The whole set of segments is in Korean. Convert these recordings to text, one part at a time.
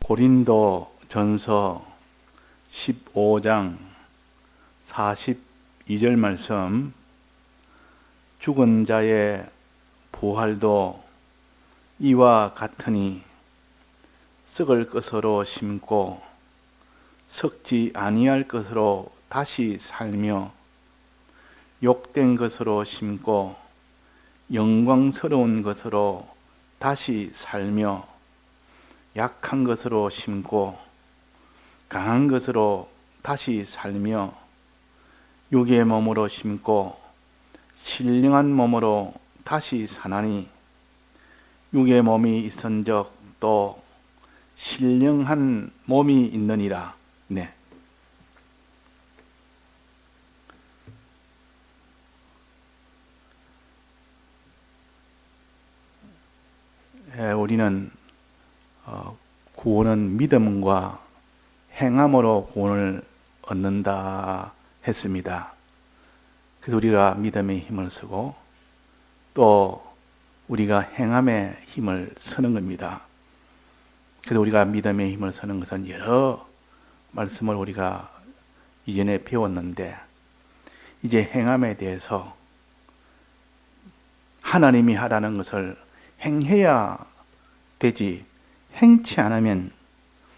고린도 전서 15장 42절 말씀, 죽은 자의 부활도 이와 같으니 썩을 것으로 심고 썩지 아니할 것으로 다시 살며 욕된 것으로 심고 영광스러운 것으로 다시 살며 약한 것으로 심고 강한 것으로 다시 살며 육의 몸으로 심고 신령한 몸으로 다시 사나니 육의 몸이 있은적 또 신령한 몸이 있느니라. 네. 우리는 구원은 믿음과 행함으로 구원을 얻는다 했습니다. 그래서 우리가 믿음의 힘을 쓰고 또 우리가 행함의 힘을 쓰는 겁니다. 그래서 우리가 믿음의 힘을 쓰는 것은 여러 말씀을 우리가 이전에 배웠는데, 이제 행함에 대해서 하나님이 하라는 것을 행해야 되지, 행치 않으면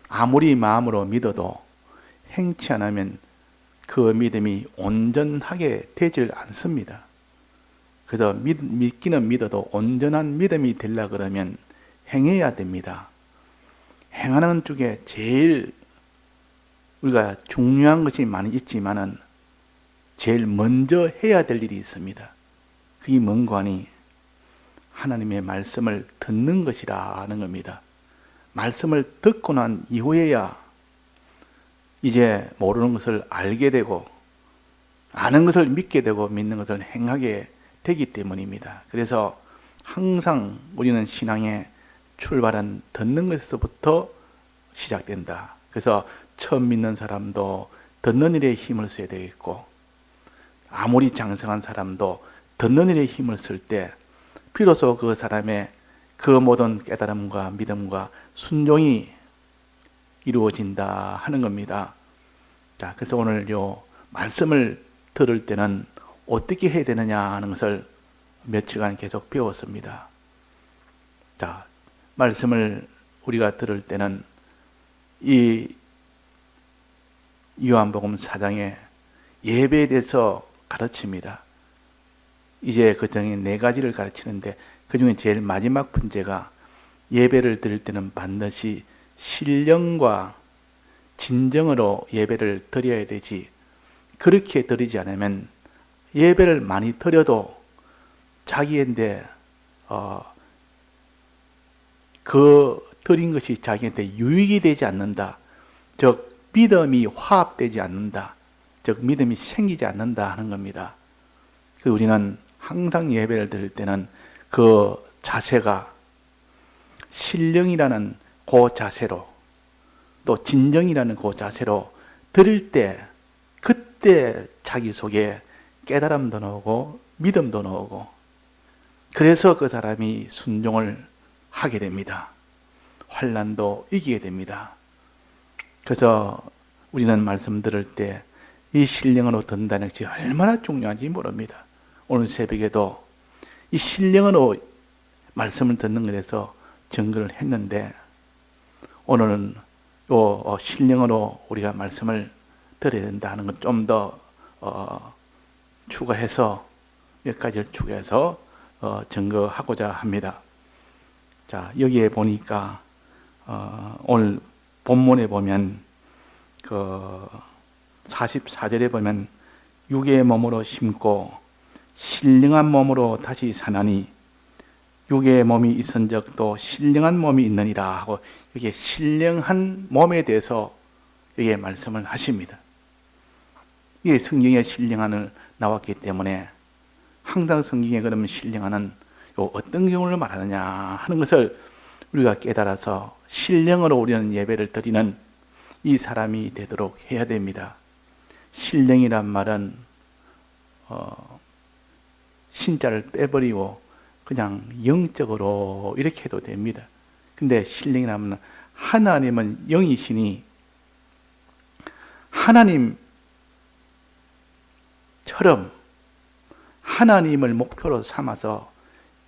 아무리 마음으로 믿어도 행치 않으면 그 믿음이 온전하게 되질 않습니다. 그래서 믿기는 믿어도 온전한 믿음이 되려고 그러면 행해야 됩니다. 행하는 쪽에 제일 우리가 중요한 것이 많이 있지만은 제일 먼저 해야 될 일이 있습니다. 그게 뭔가 하니 하나님의 말씀을 듣는 것이라는 겁니다. 말씀을 듣고 난 이후에야 이제 모르는 것을 알게 되고 아는 것을 믿게 되고 믿는 것을 행하게 되기 때문입니다. 그래서 항상 우리는 신앙의 출발은 듣는 것에서부터 시작된다. 그래서 처음 믿는 사람도 듣는 일에 힘을 써야 되겠고, 아무리 장성한 사람도 듣는 일에 힘을 쓸 때 비로소 그 사람의 그 모든 깨달음과 믿음과 순종이 이루어진다 하는 겁니다. 자, 그래서 오늘 요 말씀을 들을 때는 어떻게 해야 되느냐 하는 것을 며칠간 계속 배웠습니다. 자, 말씀을 우리가 들을 때는 이 요한복음 4장에 예배에 대해서 가르칩니다. 이제 그 중에 4가지를 가르치는데 그 중에 제일 마지막 번째가 예배를 드릴 때는 반드시 신령과 진정으로 예배를 드려야 되지, 그렇게 드리지 않으면 예배를 많이 드려도 자기한테 그 드린 것이 자기한테 유익이 되지 않는다, 즉 믿음이 화합되지 않는다, 즉 믿음이 생기지 않는다 하는 겁니다. 그래서 우리는 항상 예배를 드릴 때는 그 자세가 신령이라는 그 자세로 또 진정이라는 그 자세로 드릴 때, 그때 자기 속에 깨달음도 나오고 믿음도 나오고, 그래서 그 사람이 순종을 하게 됩니다. 환난도 이기게 됩니다. 그래서 우리는 말씀 들을 때 이 신령으로 듣는다는 것이 얼마나 중요한지 모릅니다. 오늘 새벽에도 이 신령으로 말씀을 듣는 것에 대해서 증거를 했는데, 오늘은 요 신령으로 우리가 말씀을 들어야 된다는 것 좀 더 추가해서 몇 가지를 추가해서 증거하고자 합니다. 자, 여기에 보니까 오늘 본문에 보면 그 44절에 보면 육의 몸으로 심고 신령한 몸으로 다시 사나니 육의 몸이 있은적 또 신령한 몸이 있느니라 하고, 여기에 신령한 몸에 대해서 여기에 말씀을 하십니다. 이게 성경에 신령한을 나왔기 때문에 항상 성경에 그러면 신령한은 어떤 경우를 말하느냐 하는 것을 우리가 깨달아서 신령으로 우리는 예배를 드리는 이 사람이 되도록 해야 됩니다. 신령이란 말은 신자를 빼버리고 그냥 영적으로 이렇게 해도 됩니다. 근데 신령이라면 하나님은 영이시니 하나님처럼 하나님을 목표로 삼아서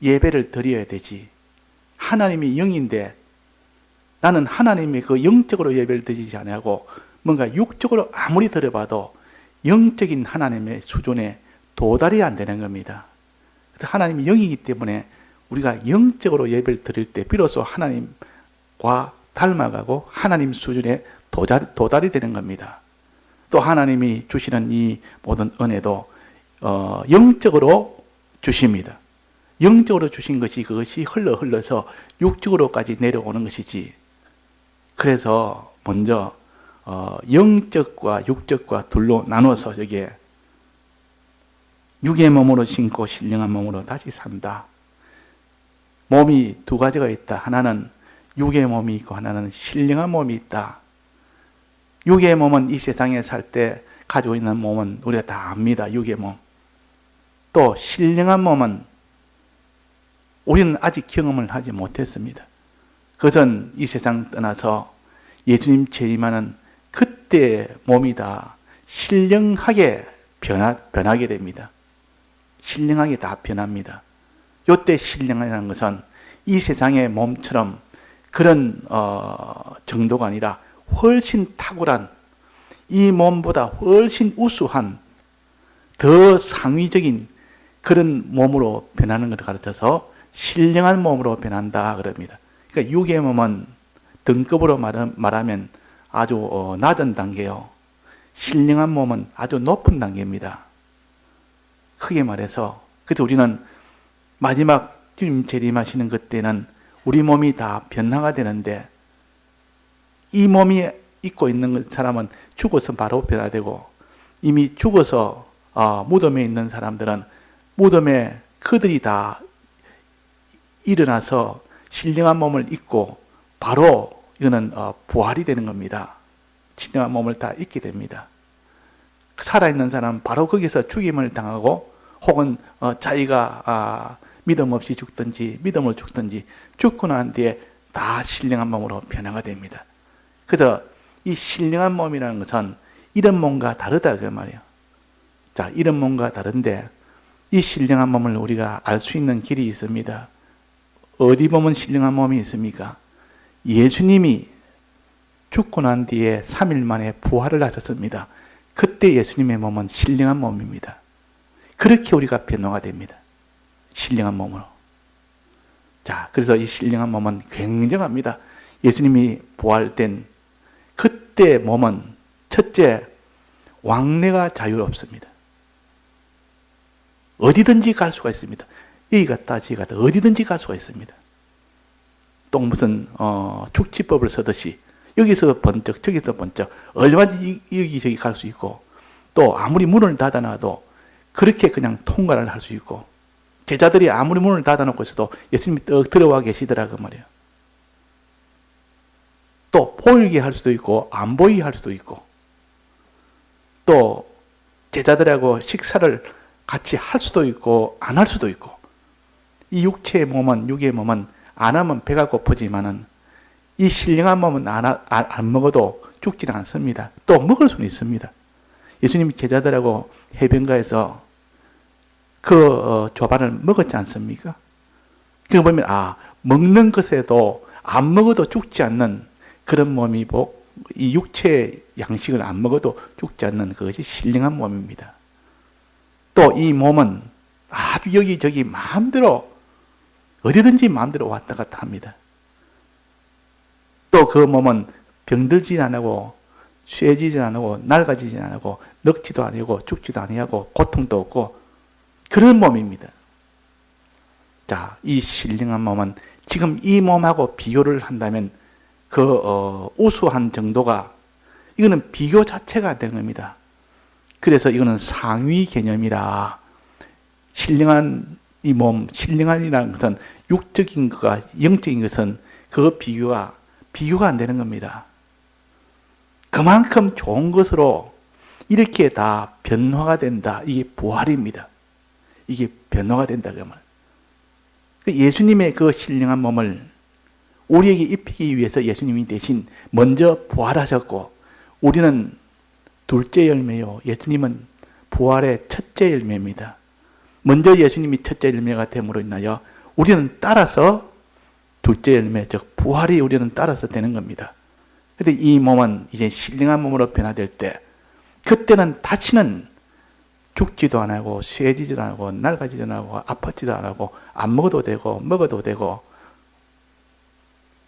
예배를 드려야 되지. 하나님이 영인데 나는 하나님이 그 영적으로 예배를 드리지 않고 뭔가 육적으로 아무리 들어봐도 영적인 하나님의 수준에 도달이 안 되는 겁니다. 하나님이 영이기 때문에 우리가 영적으로 예배를 드릴 때 비로소 하나님과 닮아가고 하나님 수준에 도달이 되는 겁니다. 또 하나님이 주시는 이 모든 은혜도 영적으로 주십니다. 영적으로 주신 것이 그것이 흘러서 육적으로까지 내려오는 것이지. 그래서 먼저 영적과 육적과 둘로 나눠서 여기에 육의 몸으로 신고 신령한 몸으로 다시 산다. 몸이 두 가지가 있다. 하나는 육의 몸이 있고 하나는 신령한 몸이 있다. 육의 몸은 이 세상에 살 때 가지고 있는 몸은 우리가 다 압니다. 육의 몸. 또 신령한 몸은 우리는 아직 경험을 하지 못했습니다. 그것은 이 세상 떠나서 예수님 재림하는 그때 몸이 다 신령하게 변하게 됩니다. 신령하게 다 변합니다. 이때 신령이라는 것은 이 세상의 몸처럼 그런 정도가 아니라 훨씬 탁월한, 이 몸보다 훨씬 우수한 더 상위적인 그런 몸으로 변하는 것을 가르쳐서 신령한 몸으로 변한다 그럽니다. 그러니까 육의 몸은 등급으로 말하면 아주 낮은 단계요. 신령한 몸은 아주 높은 단계입니다. 크게 말해서 그래서 우리는 마지막 주님 재림하시는 그때는 우리 몸이 다 변화가 되는데 이 몸이 입고 있는 사람은 죽어서 바로 변화되고 이미 죽어서 무덤에 있는 사람들은 무덤에 그들이 다 일어나서 신령한 몸을 입고 바로 이거는 부활이 되는 겁니다. 신령한 몸을 다 입게 됩니다. 살아있는 사람은 바로 거기서 죽임을 당하고 혹은 자기가 믿음 없이 죽든지 믿음을 죽든지 죽고 난 뒤에 다 신령한 몸으로 변화가 됩니다. 그래서 이 신령한 몸이라는 것은 이런 몸과 다르다 그 말이에요. 자, 이런 몸과 다른데 이 신령한 몸을 우리가 알 수 있는 길이 있습니다. 어디 보면 신령한 몸이 있습니까? 예수님이 죽고 난 뒤에 3일 만에 부활을 하셨습니다. 그때 예수님의 몸은 신령한 몸입니다. 그렇게 우리가 변화가 됩니다. 신령한 몸으로. 자, 그래서 이 신령한 몸은 굉장합니다. 예수님이 부활된 그때 몸은 첫째, 왕래가 자유롭습니다. 어디든지 갈 수가 있습니다. 여기 갔다 저기 갔다 어디든지 갈 수가 있습니다. 또 무슨 축지법을 쓰듯이 여기서 번쩍 저기서 번쩍 얼마든지 여기저기 갈 수 있고 또 아무리 문을 닫아놔도 그렇게 그냥 통과를 할 수 있고 제자들이 아무리 문을 닫아놓고 있어도 예수님이 떡 들어와 계시더라고 말이에요. 또 보이게 할 수도 있고 안 보이게 할 수도 있고 또 제자들하고 식사를 같이 할 수도 있고 안 할 수도 있고 이 육체의 몸은 육의 몸은 안 하면 배가 고프지만은 이 신령한 몸은 안 먹어도 죽지는 않습니다. 또 먹을 수는 있습니다. 예수님이 제자들하고 해변가에서 그 조반을 먹었지 않습니까? 그거 보면 먹는 것에도 안 먹어도 죽지 않는 그런 몸이고 이 육체의 양식을 안 먹어도 죽지 않는 그것이 신령한 몸입니다. 또 이 몸은 아주 여기저기 마음대로 어디든지 마음대로 왔다 갔다 합니다. 또 그 몸은 병들지 않고 쇠지지 않고 낡아지지 않고 늙지도 아니고 죽지도 아니하고 고통도 없고 그런 몸입니다. 자, 이 신령한 몸은 지금 이 몸하고 비교를 한다면 그 우수한 정도가 이거는 비교 자체가 된 겁니다. 그래서 이거는 상위 개념이라 신령한 이 몸, 신령한이라는 것은 육적인 것과 영적인 것은 그 비교가 안 되는 겁니다. 그만큼 좋은 것으로 이렇게 다 변화가 된다. 이게 부활입니다. 이게 변화가 된다. 그 말. 예수님의 그 신령한 몸을 우리에게 입히기 위해서 예수님이 대신 먼저 부활하셨고 우리는 둘째 열매요. 예수님은 부활의 첫째 열매입니다. 먼저 예수님이 첫째 열매가 됨으로 인하여 우리는 따라서 둘째 열매, 즉 부활이 우리는 따라서 되는 겁니다. 그런데 이 몸은 이제 신령한 몸으로 변화될 때 그때는 다시는 죽지도 안 하고 쇠지도 안 하고 낡아지도 안 하고 아파지도 안 하고 안 먹어도 되고 먹어도 되고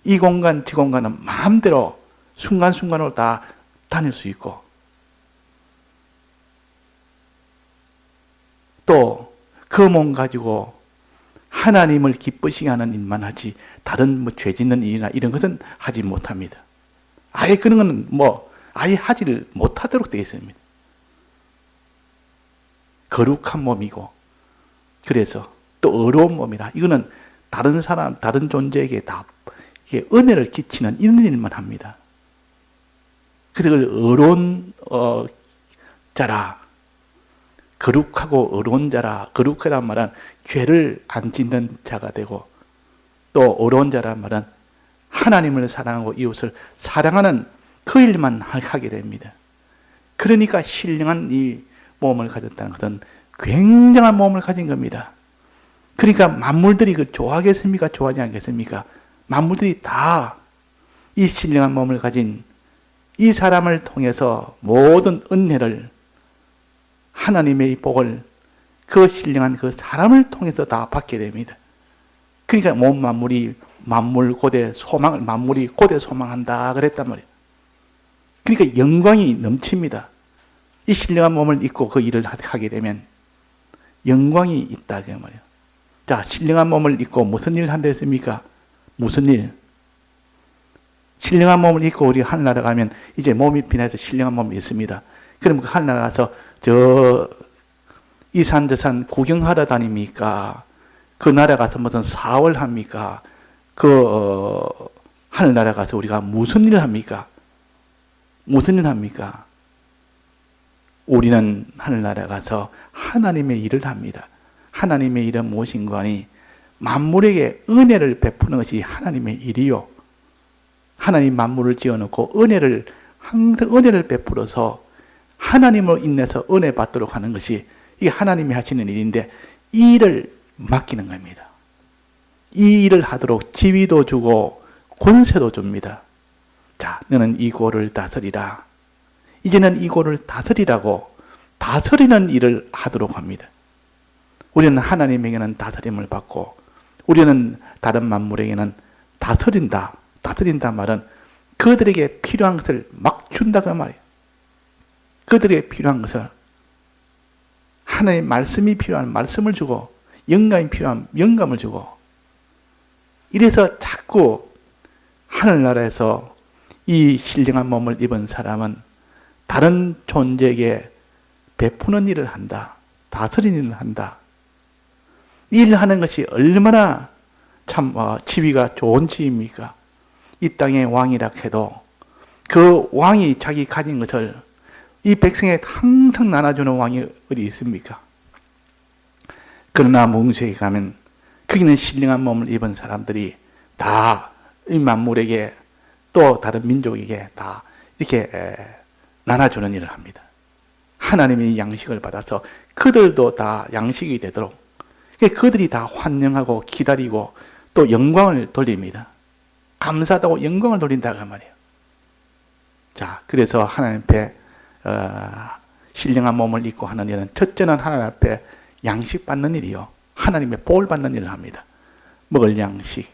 이 공간 저 공간은 마음대로 순간순간으로 다 다닐 수 있고 또 그 몸 가지고 하나님을 기쁘시게 하는 일만 하지 다른 뭐 죄 짓는 일이나 이런 것은 하지 못합니다. 아예 그런 건 아예 하지를 못하도록 되어 있습니다. 거룩한 몸이고 그래서 또 어려운 몸이라 이거는 다른 사람, 다른 존재에게 다 이게 은혜를 끼치는 이런 일만 합니다. 그래서 그걸 어려운 자라 거룩하고 어려운 자라 거룩하란 말은 죄를 안 짓는 자가 되고 또 어려운 자란 말은 하나님을 사랑하고 이웃을 사랑하는 그 일만 하게 됩니다. 그러니까 신령한 이 몸을 가졌다는 것은 굉장한 몸을 가진 겁니다. 그러니까 만물들이 그 좋아하겠습니까? 좋아하지 않겠습니까? 만물들이 다 이 신령한 몸을 가진 이 사람을 통해서 모든 은혜를 하나님의 복을 그 신령한 그 사람을 통해서 다 받게 됩니다. 그러니까 몸 만물이 만물이 고대 소망한다 그랬단 말이에요. 그러니까 영광이 넘칩니다. 이 신령한 몸을 입고 그 일을 하게 되면 영광이 있다 그 말이에요. 자, 신령한 몸을 입고 무슨 일을 한다 했습니까? 무슨 일? 신령한 몸을 입고 우리 하늘나라 가면 이제 몸이 변해서 신령한 몸이 있습니다. 그럼 그 하늘나라 가서 이 산 저 산 구경하러 다닙니까? 그 나라 가서 무슨 사월 합니까? 하늘나라 가서 우리가 무슨 일을 합니까? 무슨 일을 합니까? 우리는 하늘나라 가서 하나님의 일을 합니다. 하나님의 일은 무엇인가 하니 만물에게 은혜를 베푸는 것이 하나님의 일이요. 하나님 만물을 지어놓고 항상 은혜를 베풀어서 하나님으로 인해서 은혜 받도록 하는 것이 이게 하나님이 하시는 일인데 이 일을 맡기는 겁니다. 이 일을 하도록 지위도 주고 권세도 줍니다. 자, 너는 이 고를 다스리라. 이제는 이 고를 다스리라고 다스리는 일을 하도록 합니다. 우리는 하나님에게는 다스림을 받고 우리는 다른 만물에게는 다스린다. 다스린다 말은 그들에게 필요한 것을 막 준다고 말이에요. 그들에게 필요한 것을 하나님의 말씀이 필요한 말씀을 주고 영감이 필요한 영감을 주고 이래서 자꾸 하늘나라에서 이 신령한 몸을 입은 사람은 다른 존재에게 베푸는 일을 한다. 다스리는 일을 한다. 이 일을 하는 것이 얼마나 참 지위가 좋은 지위입니까? 이 땅의 왕이라 해도 그 왕이 자기 가진 것을 이 백성에 항상 나눠주는 왕이 어디 있습니까? 그러나 몽수에 가면 거기는 신령한 몸을 입은 사람들이 다 이 만물에게 또 다른 민족에게 다 이렇게 나눠주는 일을 합니다. 하나님의 양식을 받아서 그들도 다 양식이 되도록 그들이 다 환영하고 기다리고 또 영광을 돌립니다. 감사하다고 영광을 돌린다고 말이에요. 자, 그래서 하나님 앞에 신령한 몸을 입고 하는 일은 첫째는 하나님 앞에 양식 받는 일이요. 하나님의 복을 받는 일을 합니다. 먹을 양식,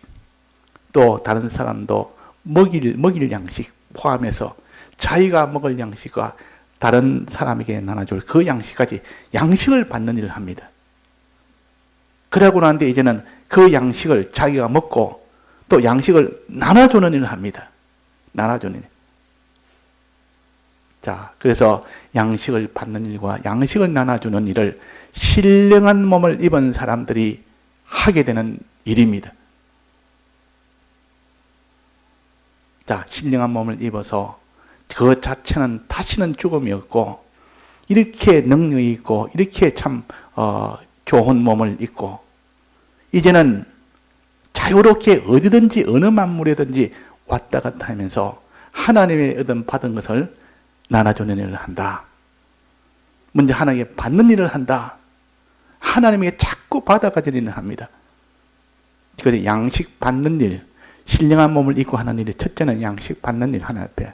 또 다른 사람도 먹일 양식 포함해서 자기가 먹을 양식과 다른 사람에게 나눠줄 그 양식까지 양식을 받는 일을 합니다. 그러고 난데 이제는 그 양식을 자기가 먹고 또 양식을 나눠주는 일을 합니다. 나눠주는 일. 자, 그래서 양식을 받는 일과 양식을 나눠주는 일을 신령한 몸을 입은 사람들이 하게 되는 일입니다. 자, 신령한 몸을 입어서 그 자체는 다시는 죽음이 없고 이렇게 능력이 있고 이렇게 참 좋은 몸을 입고 이제는 자유롭게 어디든지 어느 만물에든지 왔다 갔다 하면서 하나님의 받은 것을 나눠주는 일을 한다. 먼저 하나님께 받는 일을 한다. 하나님에게 자꾸 받아가지는 일을 합니다. 그래서 양식 받는 일, 신령한 몸을 입고 하는 일이 첫째는 양식 받는 일, 하나님 앞에.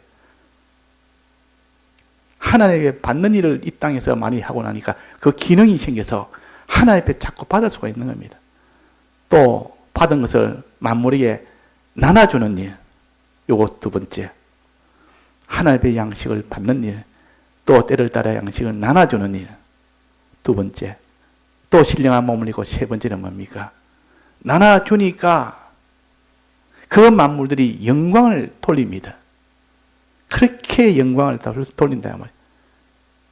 하나님에게 받는 일을 이 땅에서 많이 하고 나니까 그 기능이 생겨서 하나님 앞에 자꾸 받을 수가 있는 겁니다. 또 받은 것을 만물에게 나눠주는 일, 요거 두 번째. 하나님의 양식을 받는 일, 또 때를 따라 양식을 나눠주는 일, 두 번째. 또 신령한 몸을 입고 세 번째는 뭡니까? 나눠주니까 그 만물들이 영광을 돌립니다. 그렇게 영광을 돌린다 말이에요.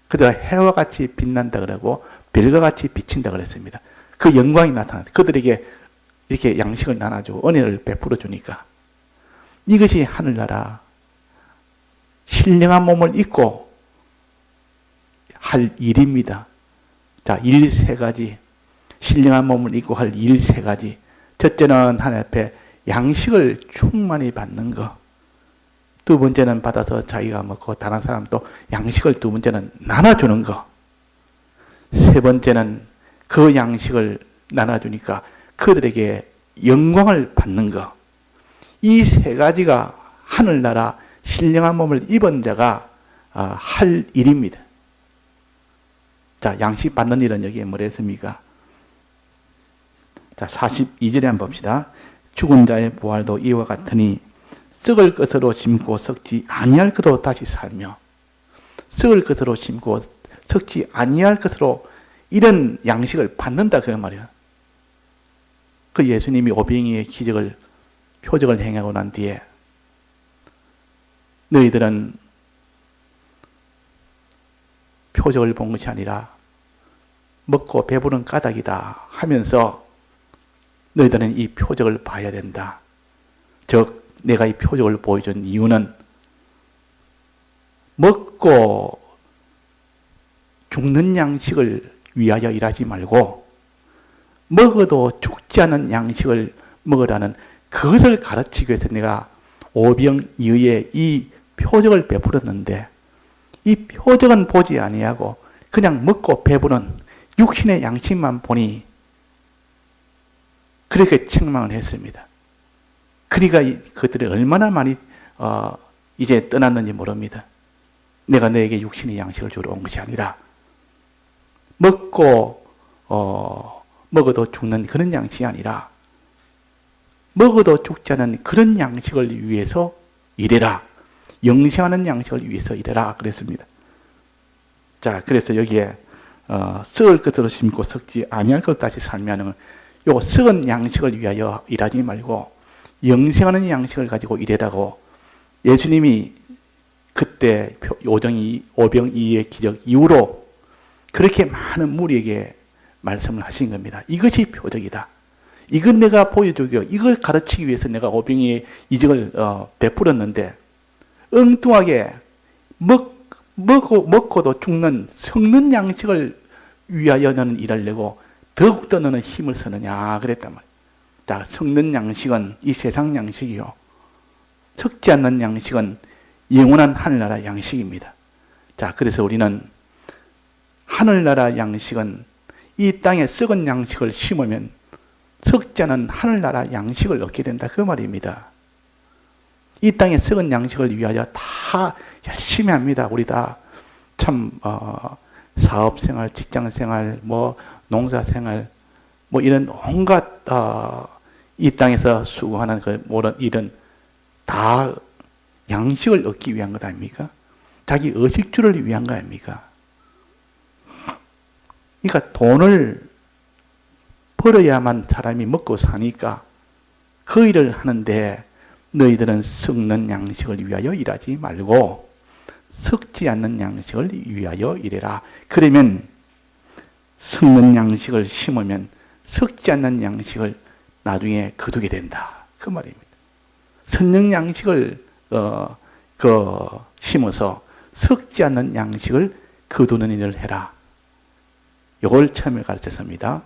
그들아 해와 같이 빛난다 그러고 별과 같이 비친다 그랬습니다. 그 영광이 나타난다. 그들에게 이렇게 양식을 나눠주고 은혜를 베풀어 주니까 이것이 하늘나라 신령한 몸을 입고 할 일입니다. 자, 일 세 가지. 신령한 몸을 입고 할 일 세 가지. 첫째는 하나님 앞에 양식을 충만히 받는 것. 두 번째는 받아서 자기가 먹고 다른 사람도 양식을 두 번째는 나눠주는 것. 세 번째는 그 양식을 나눠주니까 그들에게 영광을 받는 것. 이 세 가지가 하늘나라 신령한 몸을 입은 자가 할 일입니다. 자, 양식 받는 일은 여기에 뭐라 했습니까? 자, 42절에 한번 봅시다. 죽은 자의 부활도 이와 같으니 썩을 것으로 심고 썩지 아니할 것으로 다시 살며, 썩을 것으로 심고 썩지 아니할 것으로 이런 양식을 받는다 그 말이야. 그 예수님이 오병이의 기적을 표적을 행하고 난 뒤에 너희들은 표적을 본 것이 아니라 먹고 배부른 까닭이다 하면서 너희들은 이 표적을 봐야 된다. 즉 내가 이 표적을 보여준 이유는 먹고 죽는 양식을 위하여 일하지 말고 먹어도 죽지 않는 양식을 먹으라는 그것을 가르치기 위해서 내가 오병이어의 이 표적을 베풀었는데, 이 표적은 보지 아니하고 그냥 먹고 배부른 육신의 양식만 보니 그렇게 책망을 했습니다. 그러니까 그들이 얼마나 많이 이제 떠났는지 모릅니다. 내가 너에게 육신의 양식을 주러 온 것이 아니라 먹고 먹어도 죽는 그런 양식이 아니라 먹어도 죽지 않은 그런 양식을 위해서 일해라. 영생하는 양식을 위해서 일해라 그랬습니다. 자, 그래서 여기에 썩을 것으로 심고 썩지 아니할 것 다시 살면은 요 썩은 양식을 위하여 일하지 말고 영생하는 양식을 가지고 일해라고 예수님이 그때 오병이의 기적 이후로 그렇게 많은 무리에게 말씀을 하신 겁니다. 이것이 표적이다. 이건 내가 보여주고 이걸 가르치기 위해서 내가 오병이의 이적을 베풀었는데 엉뚱하게 먹고도 죽는 썩는 양식을 위하여 너는 일하려고 더욱더 너는 힘을 쓰느냐 그랬단 말이에요. 자, 썩는 양식은 이 세상 양식이요. 썩지 않는 양식은 영원한 하늘나라 양식입니다. 자, 그래서 우리는 하늘나라 양식은 이 땅에 썩은 양식을 심으면 썩지 않은 하늘나라 양식을 얻게 된다 그 말입니다. 이 땅에 썩은 양식을 위하여 다 열심히 합니다. 우리 다 참 사업생활, 직장생활, 뭐 농사생활, 뭐 이런 온갖 이 땅에서 수고하는 그 모든 일은 다 양식을 얻기 위한 것 아닙니까? 자기 의식주를 위한 거 아닙니까? 그러니까 돈을 벌어야만 사람이 먹고 사니까 그 일을 하는데 너희들은 썩는 양식을 위하여 일하지 말고 썩지 않는 양식을 위하여 일해라. 그러면 썩는 양식을 심으면 썩지 않는 양식을 나중에 거두게 된다. 그 말입니다. 썩는 양식을 심어서 썩지 않는 양식을 거두는 일을 해라. 이걸 처음에 가르쳤습니다.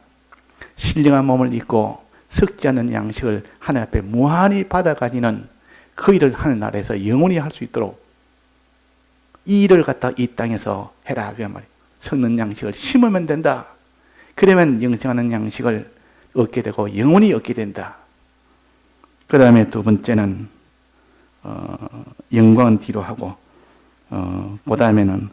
신령한 몸을 입고 썩지 않는 양식을 하나님 앞에 무한히 받아가지는 그 일을 하늘나라에서 영원히 할 수 있도록 이 일을 갖다 이 땅에서 해라. 그 말이에요. 썩는 양식을 심으면 된다. 그러면 영생하는 양식을 얻게 되고 영원히 얻게 된다. 그 다음에 두 번째는 영광은 뒤로 하고 그 다음에는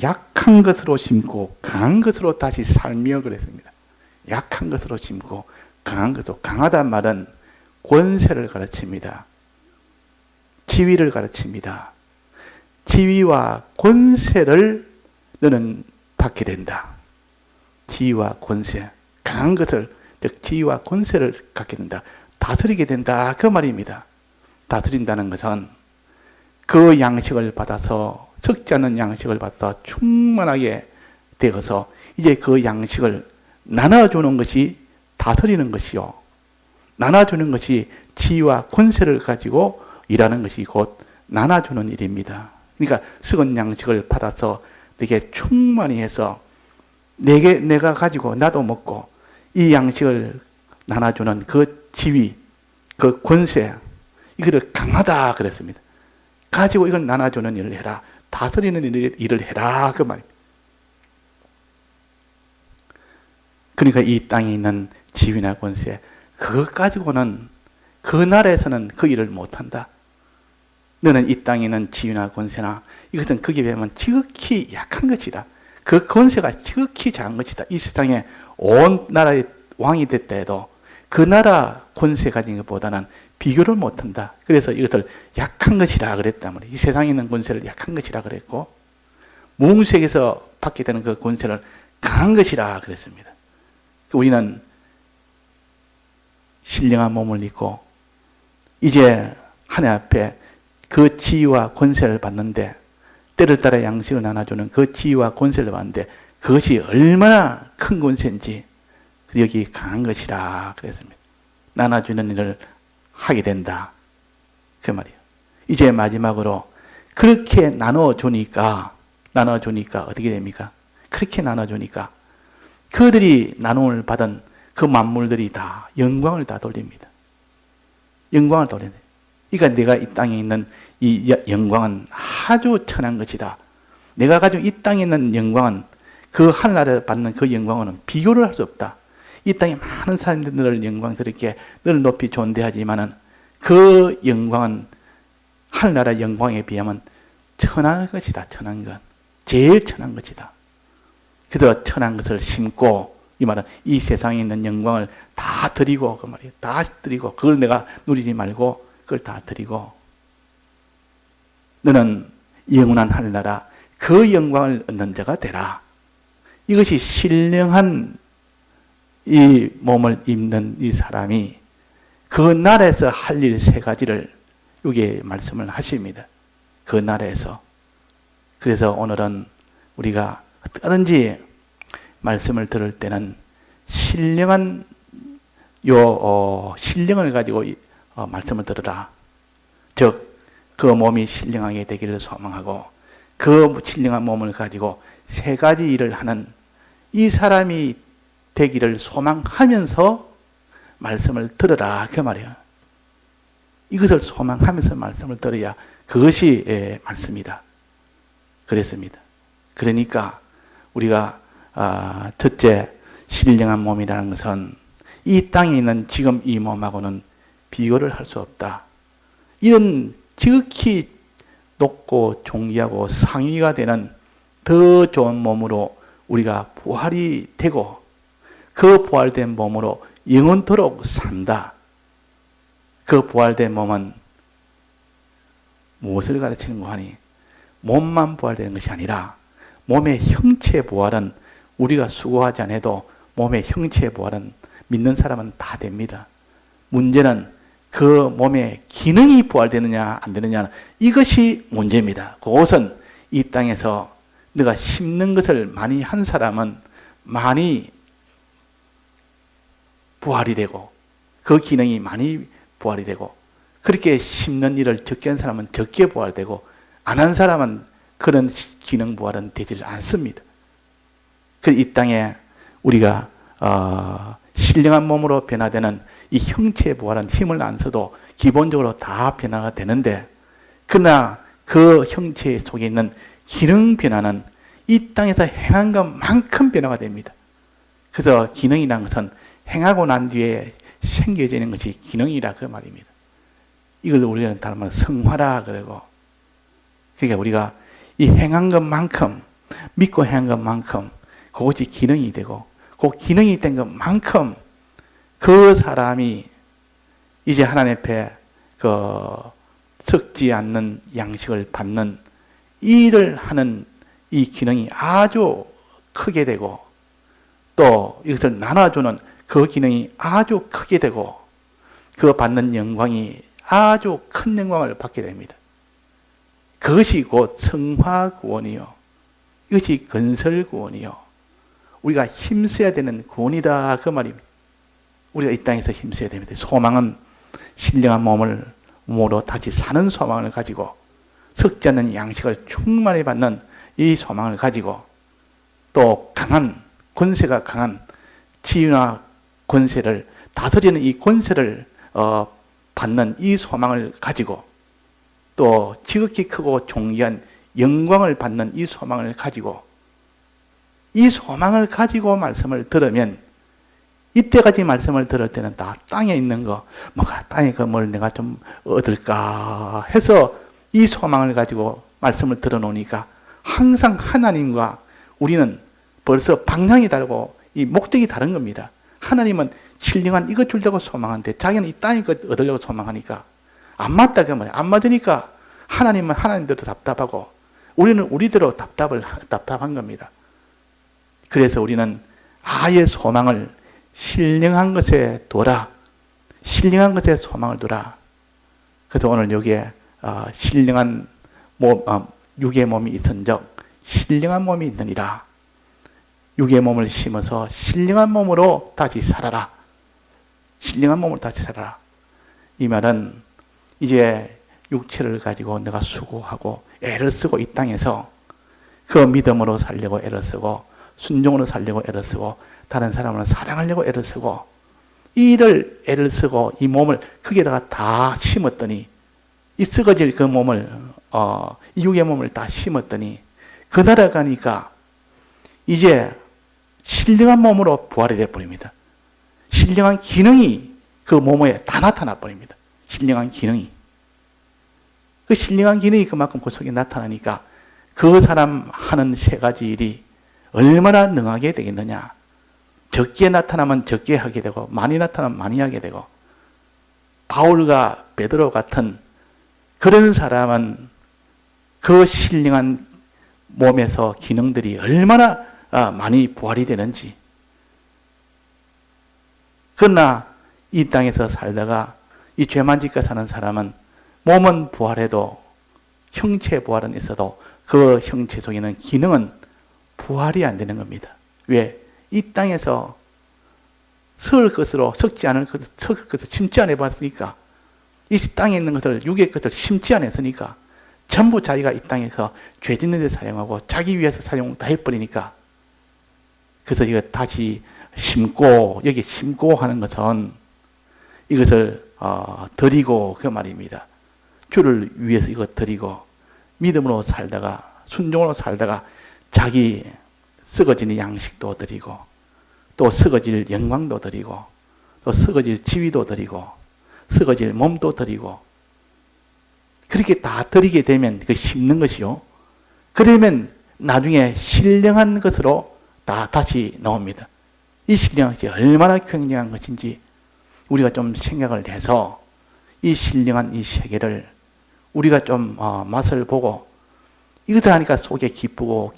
약한 것으로 심고 강한 것으로 다시 살며 그랬습니다. 약한 것으로 심고 강한 것으로, 강하단 말은 권세를 가르칩니다. 지위를 가르칩니다. 지위와 권세를 너는 받게 된다. 지위와 권세, 강한 것을, 즉 지위와 권세를 갖게 된다. 다스리게 된다. 그 말입니다. 다스린다는 것은 그 양식을 받아서, 썩지 않는 양식을 받아서 충만하게 되어서 이제 그 양식을 나눠주는 것이 다스리는 것이요, 나눠주는 것이 지위와 권세를 가지고 일하는 것이 곧 나눠주는 일입니다. 그러니까 썩은 양식을 받아서 내게 충만히 해서 내가 가지고 나도 먹고 이 양식을 나눠주는 그 지위, 그 권세, 이거를 강하다 그랬습니다. 가지고 이걸 나눠주는 일을 해라. 다스리는 일을 해라. 그 말입니다. 그러니까 이 땅에 있는 지위나 권세, 그것 가지고는 그 나라에서는 그 일을 못한다. 너는 이 땅에 있는 지위나 권세나 이것은 거기에 비하면 지극히 약한 것이다. 그 권세가 지극히 작은 것이다. 이 세상에 온 나라의 왕이 됐다 해도 그 나라 권세 가진 것보다는 비교를 못한다. 그래서 이것을 약한 것이라 그랬단 말이에요. 이 세상에 있는 권세를 약한 것이라 그랬고, 무궁색에서 받게 되는 그 권세를 강한 것이라 그랬습니다. 우리는 신령한 몸을 입고 이제 하나님 앞에 그 지위와 권세를 받는데, 때를 따라 양식을 나눠주는 그 지위와 권세를 받는데 그것이 얼마나 큰 권세인지 여기 강한 것이라 그랬습니다. 나눠주는 일을 하게 된다. 그 말이에요. 이제 마지막으로 그렇게 나눠주니까 어떻게 됩니까? 그렇게 나눠주니까 그들이 나눔을 받은 그 만물들이 다 영광을 다 돌립니다. 영광을 돌립니다. 그러니까 내가 이 땅에 있는 이 영광은 아주 천한 것이다. 내가 가지고 이 땅에 있는 영광은 그 하늘나라에 받는 그 영광은 비교를 할 수 없다. 이 땅에 많은 사람들이 너를 영광스럽게 너를 높이 존대하지만은 그 영광은 하늘나라 영광에 비하면 천한 것이다. 천한 것. 제일 천한 것이다. 그래서 천한 것을 심고, 이 말은 이 세상에 있는 영광을 다 드리고, 그 말이에요. 다 드리고, 그걸 내가 누리지 말고 그걸 다 드리고, 너는 영원한 하늘나라 그 영광을 얻는 자가 되라. 이것이 신령한 이 몸을 입는 이 사람이 그 나라에서 할 일 세 가지를 여기에 말씀을 하십니다. 그 나라에서. 그래서 오늘은 우리가 어떠든지 말씀을 들을 때는 신령한 신령을 가지고 말씀을 들으라. 즉 그 몸이 신령하게 되기를 소망하고 그 신령한 몸을 가지고 세 가지 일을 하는 이 사람이 되기를 소망하면서 말씀을 들으라. 그 말이에요. 이것을 소망하면서 말씀을 들어야 그것이 말씀이다. 그랬습니다. 그러니까 우리가 첫째 신령한 몸이라는 것은 이 땅에 있는 지금 이 몸하고는 비교를 할 수 없다. 이런 지극히 높고 존귀하고 상위가 되는 더 좋은 몸으로 우리가 부활이 되고 그 부활된 몸으로 영원토록 산다. 그 부활된 몸은 무엇을 가르치는가 하니 몸만 부활되는 것이 아니라 몸의 형체 부활은 우리가 수고하지 않아도 몸의 형체 부활은 믿는 사람은 다 됩니다. 문제는 그 몸의 기능이 부활되느냐 안 되느냐, 이것이 문제입니다. 그것은 이 땅에서 내가 심는 것을 많이 한 사람은 많이 부활이 되고 그 기능이 많이 부활이 되고, 그렇게 심는 일을 적게 한 사람은 적게 부활되고 안 한 사람은 그런 기능 부활은 되지 않습니다. 그 이 땅에 우리가 신령한 몸으로 변화되는 이 형체의 부활은 힘을 안 써도 기본적으로 다 변화가 되는데, 그러나 그 형체 속에 있는 기능 변화는 이 땅에서 행한 것만큼 변화가 됩니다. 그래서 기능이라는 것은 행하고 난 뒤에 생겨지는 것이 기능이라 그 말입니다. 이걸 우리는 다른 말로 성화라 그러고, 그러니까 우리가 이 행한 것만큼, 믿고 행한 것만큼 그것이 기능이 되고, 그 기능이 된 것만큼 그 사람이 이제 하나님 앞에 썩지 않는 양식을 받는 일을 하는 이 기능이 아주 크게 되고, 또 이것을 나눠주는 그 기능이 아주 크게 되고, 그 받는 영광이 아주 큰 영광을 받게 됩니다. 그것이 곧 성화구원이요, 이것이 건설구원이요, 우리가 힘써야 되는 구원이다 그 말입니다. 우리가 이 땅에서 힘써야 됩니다. 소망은 신령한 몸으로 다시 사는 소망을 가지고, 썩지 않는 양식을 충만히 받는 이 소망을 가지고, 또 강한 권세가 강한 지위나 권세를 다스리는 이 권세를 받는 이 소망을 가지고, 또 지극히 크고 존귀한 영광을 받는 이 소망을 가지고, 이 소망을 가지고 말씀을 들으면, 이때까지 말씀을 들을 때는 다 땅에 있는 거, 뭔가 땅에 그 뭘 내가 좀 얻을까 해서 이 소망을 가지고 말씀을 들어놓으니까 항상 하나님과 우리는 벌써 방향이 다르고 이 목적이 다른 겁니다. 하나님은 신령한 이것 주려고 소망하는데 자기는 이 땅에 것 얻으려고 소망하니까 안 맞다 그 말이에요. 안 맞으니까 하나님은 하나님대로 답답하고 우리는 우리대로 답답한 겁니다. 그래서 우리는 아예 소망을 신령한 것에 둬라. 신령한 것에 소망을 두라. 그래서 오늘 여기에 신령한 육의 몸이 있은적 신령한 몸이 있느니라. 육의 몸을 심어서 신령한 몸으로 다시 살아라. 신령한 몸으로 다시 살아라. 이 말은 이제 육체를 가지고 내가 수고하고 애를 쓰고 이 땅에서 그 믿음으로 살려고 애를 쓰고 순종으로 살려고 애를 쓰고 다른 사람을 사랑하려고 애를 쓰고 이 일을 애를 쓰고 이 몸을 거기에다가 다 심었더니 이 썩어질 그 몸을 이 육의 몸을 다 심었더니 그 나라 가니까 이제 신령한 몸으로 부활이 되어버립니다. 신령한 기능이 그 몸에 다 나타나 버립니다. 신령한 기능이. 그 신령한 기능이 그만큼 그 속에 나타나니까 그 사람 하는 세 가지 일이 얼마나 능하게 되겠느냐. 적게 나타나면 적게 하게 되고 많이 나타나면 많이 하게 되고, 바울과 베드로 같은 그런 사람은 그 신령한 몸에서 기능들이 얼마나 많이 부활이 되는지. 그러나 이 땅에서 살다가 이 죄만 짓고 사는 사람은 몸은 부활해도 형체 부활은 있어도 그 형체 속에는 기능은 부활이 안 되는 겁니다. 왜? 이 땅에서 썩을 것으로 썩지 않을 것을 심지 안 해봤으니까, 이 땅에 있는 것을 육의 것을 심지 안 했으니까 전부 자기가 이 땅에서 죄 짓는 데 사용하고 자기 위해서 사용 다 해버리니까, 그래서 이거 다시 심고, 여기 심고 하는 것은 이것을 드리고 그 말입니다. 주를 위해서 이거 드리고 믿음으로 살다가 순종으로 살다가 자기 썩어지는 양식도 드리고 또 썩어질 영광도 드리고 또 썩어질 지위도 드리고 썩어질 몸도 드리고, 그렇게 다 드리게 되면 그 심는 것이요, 그러면 나중에 신령한 것으로 다 다시 나옵니다. 이 신령한 것이 얼마나 굉장한 것인지 우리가 좀 생각을 해서 이 신령한 이 세계를 우리가 좀 맛을 보고, 이것을 하니까 속에 기쁘고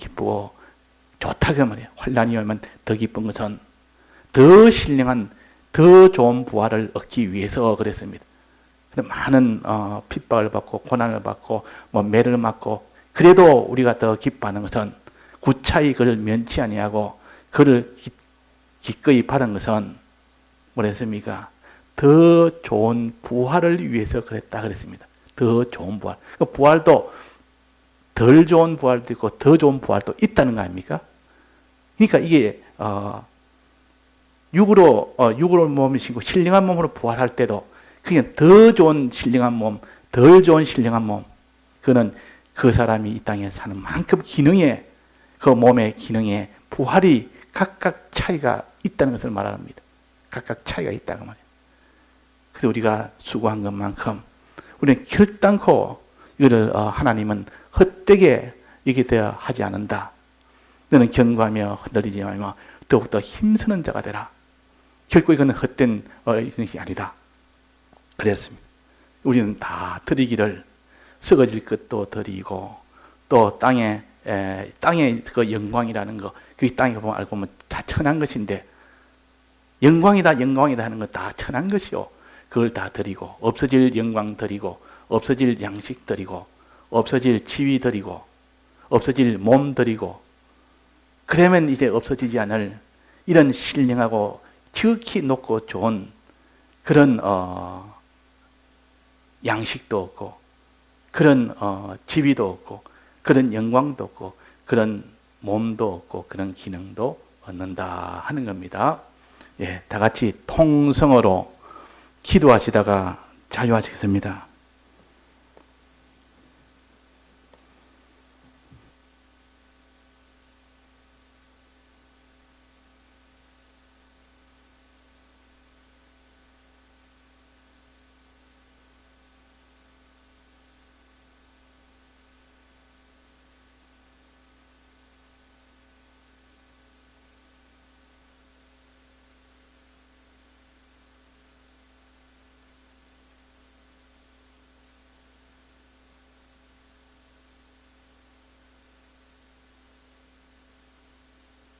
좋다 그 말이에요. 환난이 오면 더 기쁜 것은 더 신령한 더 좋은 부활을 얻기 위해서 그랬습니다. 많은 핍박을 받고 고난을 받고 매를 맞고 그래도 우리가 더 기뻐하는 것은 구차히 그를 면치 아니하고 그를 기꺼이 받은 것은 뭐랬습니까? 더 좋은 부활을 위해서 그랬다 그랬습니다. 더 좋은 부활. 그 부활도 덜 좋은 부활도 있고 더 좋은 부활도 있다는 거 아닙니까? 그러니까 이게 육으로 몸이시고 신령한 몸으로 부활할 때도 그게 더 좋은 신령한 몸, 덜 좋은 신령한 몸, 그는 그 사람이 이 땅에 사는 만큼 기능에, 그 몸의 기능에 부활이 각각 차이가 있다는 것을 말합니다. 각각 차이가 있다고 말이에요. 그래서 우리가 수고한 것만큼 우리는 결단코 이거를 하나님은 헛되게 여기되어 하지 않는다. 너는 견고하며 흔들리지 말며 더욱더 힘쓰는 자가 되라. 결코 이거는 헛된 것이 아니다. 그랬습니다. 우리는 다 드리기를 썩어질 것도 드리고 또 땅의 그 영광이라는 거, 그 땅에 보면 알고 보면 다 천한 것인데 영광이다 하는 것 다 천한 것이요. 그걸 다 드리고 없어질 영광 드리고 없어질 양식 드리고 없어질 지위 드리고 없어질 몸 드리고 그러면 이제 없어지지 않을 이런 신령하고 지극히 높고 좋은 그런 양식도 없고 그런 지위도 없고 그런 영광도 없고 그런 몸도 없고 그런 기능도 얻는다 하는 겁니다. 예, 다 같이 통성어로 기도하시다가 자유하시겠습니다.